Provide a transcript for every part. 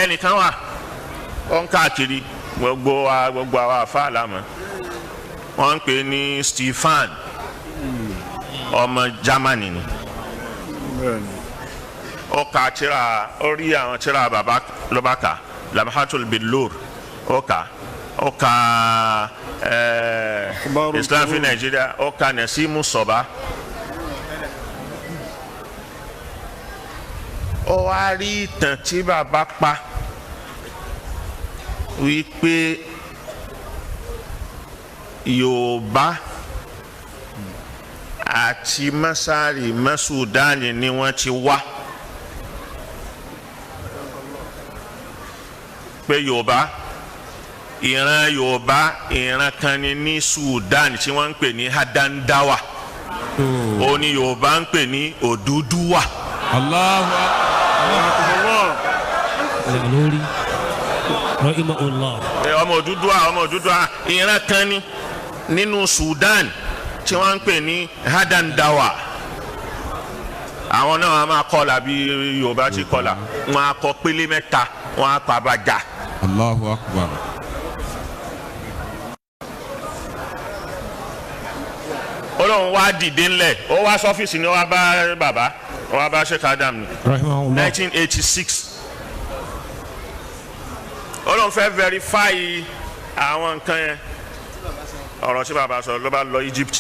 ẹnìkan wà ó ń káàkiri gbogbo àwa àfa àlámọ̀ wọ́n ń pè ní Stefan ọmọ Germany ni ó ka tírà ó rí àwọn tírà bàbá lọ́ba kà Lamhatul Billur ó ka Islam fi Nigeria ó ka Nasimu Soba ó wá rí ìtàn tí bàbá pa wípé Yorùbá àti Masari Masudani ni wọ́n ti wá pé Yorùbá ìran kan ní Sudan tí wọ́n ń pè ní Hadandawa ó ní Yorùbá ń pè ní Odùduwà. Allahu Akbar. lórí rahimahullah. ọmọ Odùduwà ìran kan ní nínú Sudan tí wọ́n ń pè ní Hadandawa. àwọn náà wọ́n máa kọlà bí Yorùbá ti kọlà wọ́n á kọ pélé mẹ́ta wọ́n á pa bàjá. Allahu Akbar. Ọlọ́run wá dìde ńlẹ̀ ó wá sọ́fíìsì ni ó wá bá bàbá ó wá bá Sheikh Adam ní 1986. Ọlọ́run fẹ́ verify àwọn nǹkan yẹn ọ̀rọ̀ tí bàbá sọ ló bá lọ Egypt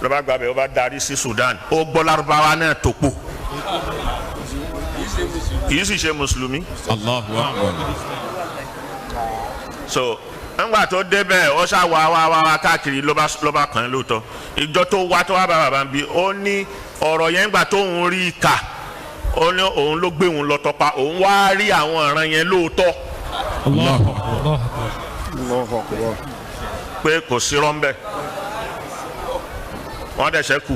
ló bá gbàbẹ̀ ó bá darí sí Sudan ó gbọ́ Lárúbáwá náà tó pọ̀ kì í sì ṣe mùsùlùmí. Allahu Akbar. So ńgbà tó débẹ̀ ó ṣá wá káàkiri ló bá kàn án lóòótọ́ ìjọ tó wá bàbá ń bi ó ní ọ̀rọ̀ yẹn ńgbà tó ń rí kà ó ní òun ló gbé òun lọ tọpa òun wá rí àwọn ọ̀ràn yẹn lóòótọ́. Allahu Akbar. pé kò sí rọ́ńbẹ́ wọ́n dẹ̀ ṣẹ́kù.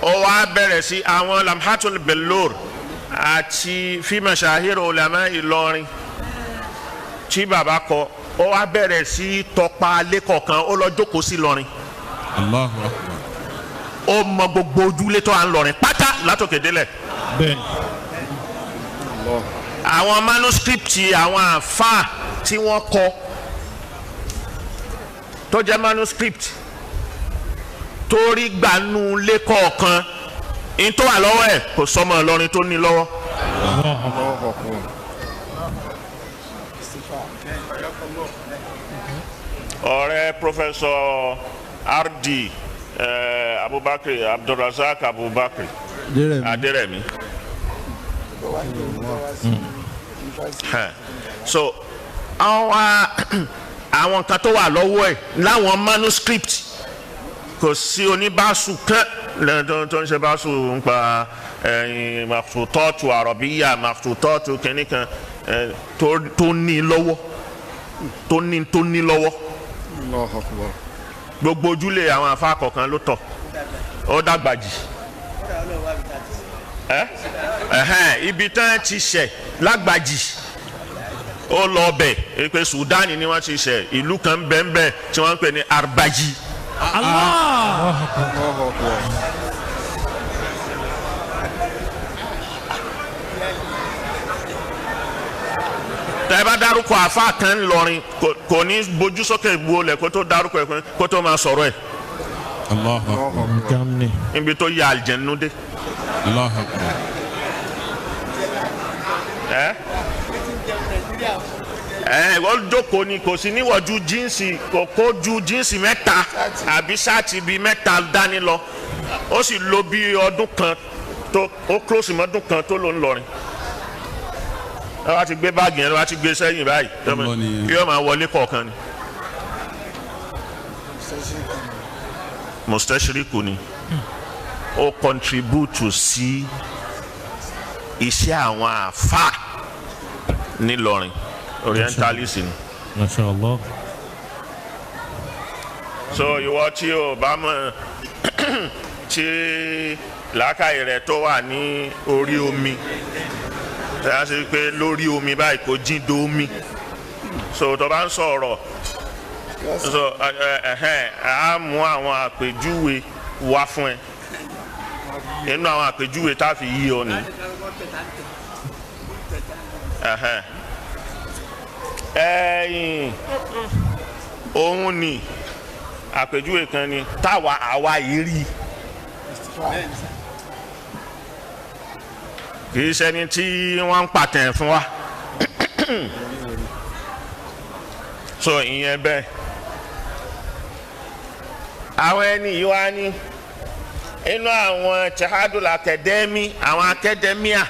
ó wá bẹ̀rẹ̀ sí àwọn Lamhatul Billur àti fi mashahir ulama Ìlọrin tí bàbá kọ ó wá bẹ̀rẹ̀ sí tọpa lẹ́kọ̀ọ̀kan ó lọ jókòó sí Ìlọrin. Allahu Akbar. ó mọ gbogbo ojúlé tó à ń lọrin pátá látòkè délẹ̀. bẹ́ẹ̀ni. àwọn manuscript àwọn àfáà tí wọ́n kọ tó jẹ́ manuscript torí gbanú lẹ́kọ̀ọ̀kan in tó wà lọ́wọ́ ẹ̀ kò sọmọ Ìlọrin tó ní lọ́wọ́. ọ̀rẹ́ Professor R.D. Abubakar Abdulrazak Abubakar Aderemi. So àwọn kan tó wà lọ́wọ́ ẹ̀ láwọn manuscript kò sí oníbàásù kan lẹ́yìn tó ń ṣe bàásù ń pa màfùtọ́tù àrọ̀bíyà màfùtọ́tù kìnnìkan tó ní lọ́wọ́ tó ní lọ́wọ́. gbogbo ojúlé àwọn afá kọ̀ọ̀kan ló tọ̀ ó dàgbà jì ibi tán ti ṣẹ̀ lágbàjì ó lọ bẹ̀ pé Sudan ni wọ́n ti ṣẹ̀ ìlú kan bẹ́ẹ̀ tí wọ́n ń pè ní Arbaji. Allah. tẹ́ bá dárúkọ àfa kan lọrin kò ní bójú sókè gbolẹ̀ kó tó dárúkọ ẹ̀ kó tó máa sọ̀rọ̀ ẹ̀. Allahu Akbar. níbi tó yà àlìjẹ̀nu dé. Allahu Akbar. wọ́n jókòó ni kò sí níwọ̀jú jíǹsì kò kó ju jíǹsì mẹ́ta àbí ṣáàtì bíi mẹ́ta dání lọ ó sì lò bí ọdún kan tó ó close mọ́ ọdún kan tó ló ń lọrin. wọ́n á ti gbé báàgì yẹn wọ́n á ti gbé sẹ́yìn báyìí yóò máa wọlé kọ̀ọ̀kan ni. mustachiriku ni ó contribute sí iṣẹ́ àwọn àfà nílọrin orientalist ni. Masha Allah. so ìwọ tí o bá mọ̀ tí làákàyè rẹ̀ tó wà ní orí omi tẹ́lá sí pé lórí omi báyìí kò jín do omi so tó bá ń sọ̀rọ̀ so a mú àwọn àpèjúwe wá fún ẹ nínú àwọn àpèjúwe tá a fi yí ọ ní òun ni àpèjúwe kan ni táwa àwa yìí rí kì í ṣẹni tí wọ́n ń pàtẹ́ fún wa so ìyẹn bẹ́ẹ̀ àwọn ẹni yìí wá ní inú àwọn chahadul academy àwọn academia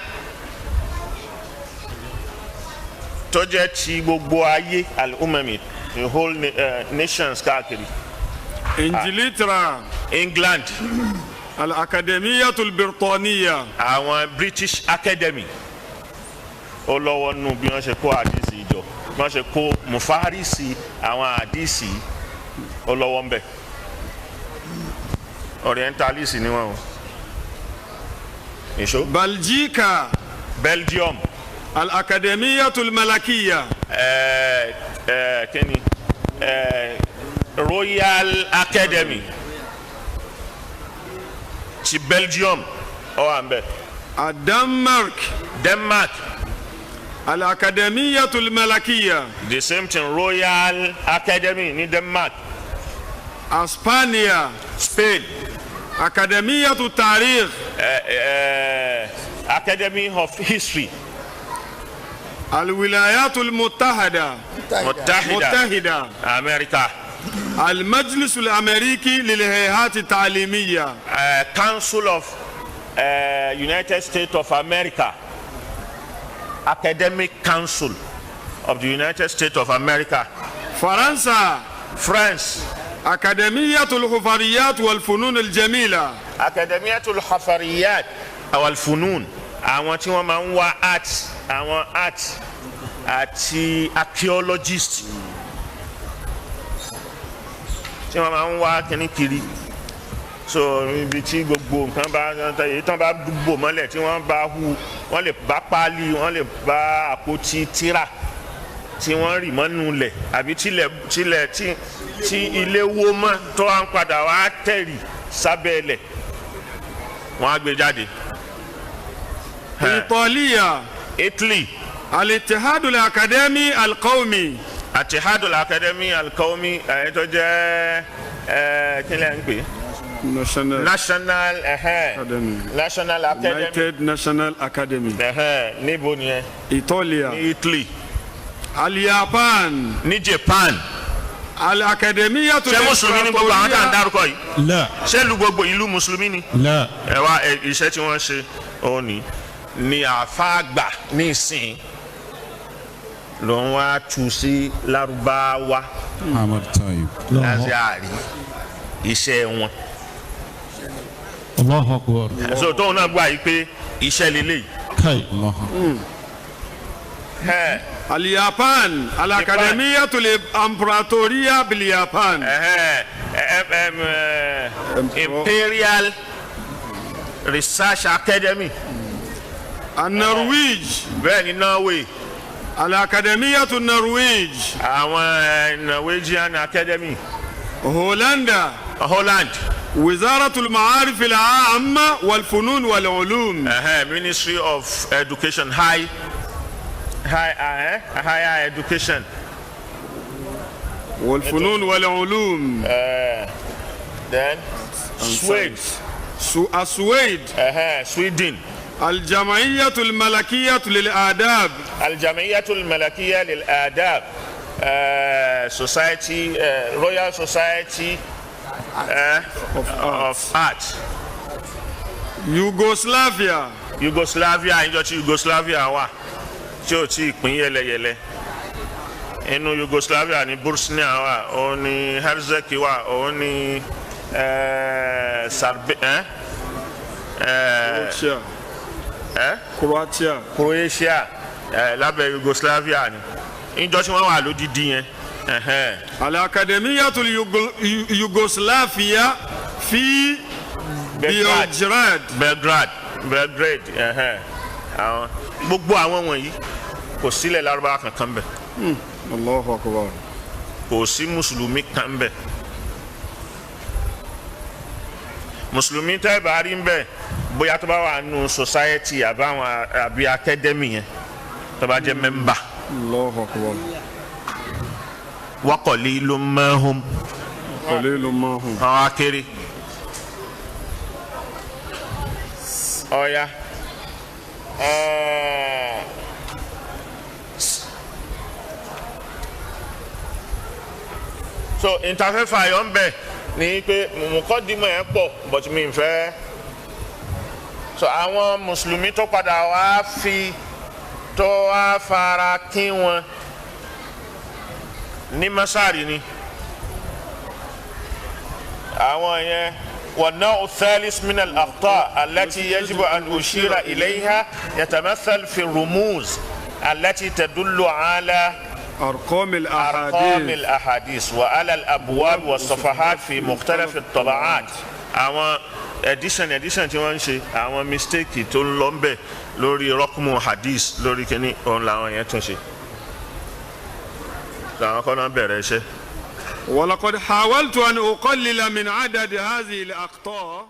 tó jẹ́ ti gbogbo ayé al-umami the whole nations káàkiri. Ingilterra. England. Al-Akademiyatul Birtaniya. Àwọn British Academy ó lọ́wọ́ nù bí wọ́n ṣe kó àdìsí jọ bí wọ́n ṣe kó mufarisi àwọn àdìsí ó lọ́wọ́ ń bẹ̀ orientalist ni wọ́n o. Èso. Belgica. Belgium. Al-Akademiyatul Malakiya. Kini Royal Academy ti Belgium ó wà ń bẹ̀. Denmark. Denmark. Al-Akademiyatul Malakiya. The same thing, Royal Academy ní Denmark. Spania. Spain. Akademiyatul Tarikh. Academy of History. Al-Wilayatul Muttahida. Muttahida. America. المجلس الأمريكي للهيئات التعليمية. Council of United States of America. Academic Council of the United States of America. فرنسا. France. أكاديمية الحفريات والفنون الجميلة. أكاديمية الحفريات والفنون àwọn tí wọ́n máa ń wá art àwọn art àti archaeologist tí wọ́n máa ń wá kíní kiri so ibi tí gbogbo nǹkan bá èyí tán bá bò mọ́lẹ̀ tí wọ́n bá hu wọ́n lè bá páálí wọ́n lè bá àpótí tírà tí wọ́n rì mọ́nú lẹ̀ àbí tí ilé wó mọ́ tó wá ń padà wá tẹ̀rì sábẹ́ lẹ̀ wọ́n á gbé jáde. إيطاليا. Italy. الاتحاد الأكاديمي القومي. الاتحاد الأكاديمي القومي tó jẹ́ kí lẹ ń pè. National Academy. National Academy. United National Academy. Níbo ni ẹ. Italia. Ní Italy. Al-Japan. Ní Japan. Al-Akademiya tó lè ṣé mùsùlùmí ni gbogbo àwọn tá à ń dárúkọ yìí. La. ṣé ìlú gbogbo ìlú mùsùlùmí ni. La. ẹ wá iṣẹ́ tí wọ́n ṣe òun ni àfáàgbà ní ìsìn ló ń wá tu sí Lárúbáwá Ahmad Tayyib. láti àárí iṣẹ́ wọn. Allahu Akbar. so tóun náà gbà yìí pé iṣẹ́ lélẹ́yìí. Kai. Allah. Al-Japan. Al-Akademiya tó lè Imperatoriya bil-Japan. Imperial Research Academy. Norway. bẹ́ẹ̀ ni Norway. Al-Akademiya tó Norway. àwọn Norwegian Academy. Hollanda. Holland. وزارة المعارف العامة والفنون والعلوم. Ministry of Education, higher education. والفنون والعلوم. Then Sweden. السويد. Sweden. الجمعية الملكية للآداب. الجمعية الملكية للآداب. Society, Royal Society of Art. Yugoslavia. Yugoslavia ìjọ tí Yugoslavia wà tí ò tí ì pín yẹlẹyẹlẹ inú Yugoslavia ní Bosnia wà òun ní Herzegovina wà òun ní Croatia lábẹ́ Yugoslavia ni ìjọ tí wọ́n wà lódìdí yẹn. الأكاديمية اليوغوسلافية في Belgrade. gbogbo àwọn wọ̀nyí kò sílẹ̀ Lárúbáwá kankan bẹ̀. Allahu Akbar. kò sí mùsùlùmí kan bẹ̀. mùsùlùmí tẹ́ bá rí bẹ̀ bóyá tó bá wà nù society àbí academy yẹn tó bá jẹ́ mẹ́mbà. Allahu akbar. wa qalilun ma hum. Qalilun ma hum. àwọn akéré. ọ̀ya. so interfefa ayọ̀ ń bẹ̀ ní pé mùkọ́dìmọ̀ ẹ̀ pọ̀ but mi ń fẹ́. so àwọn mùsùlùmí tó padà wá fi tó wá fara kí wọn ní masari ni àwọn yẹn والنوع الثالث من الأخطاء التي يجب أن أشير إليها يتمثل في الرموز التي تدل على أرقام الأحاديث وعلى الأبواب والصفحات في مختلف الطبعات. àwọn edition tí wọ́n ń ṣe àwọn mistake tó ń lọ ń bẹ̀ lórí rọ́kùmù hadith lórí kínní òun làwọn yẹn tún ṣe. làwọn kan náà bẹ̀rẹ̀ iṣẹ́. ولقد حاولت أن أقلل من عدد هذه الأخطاء.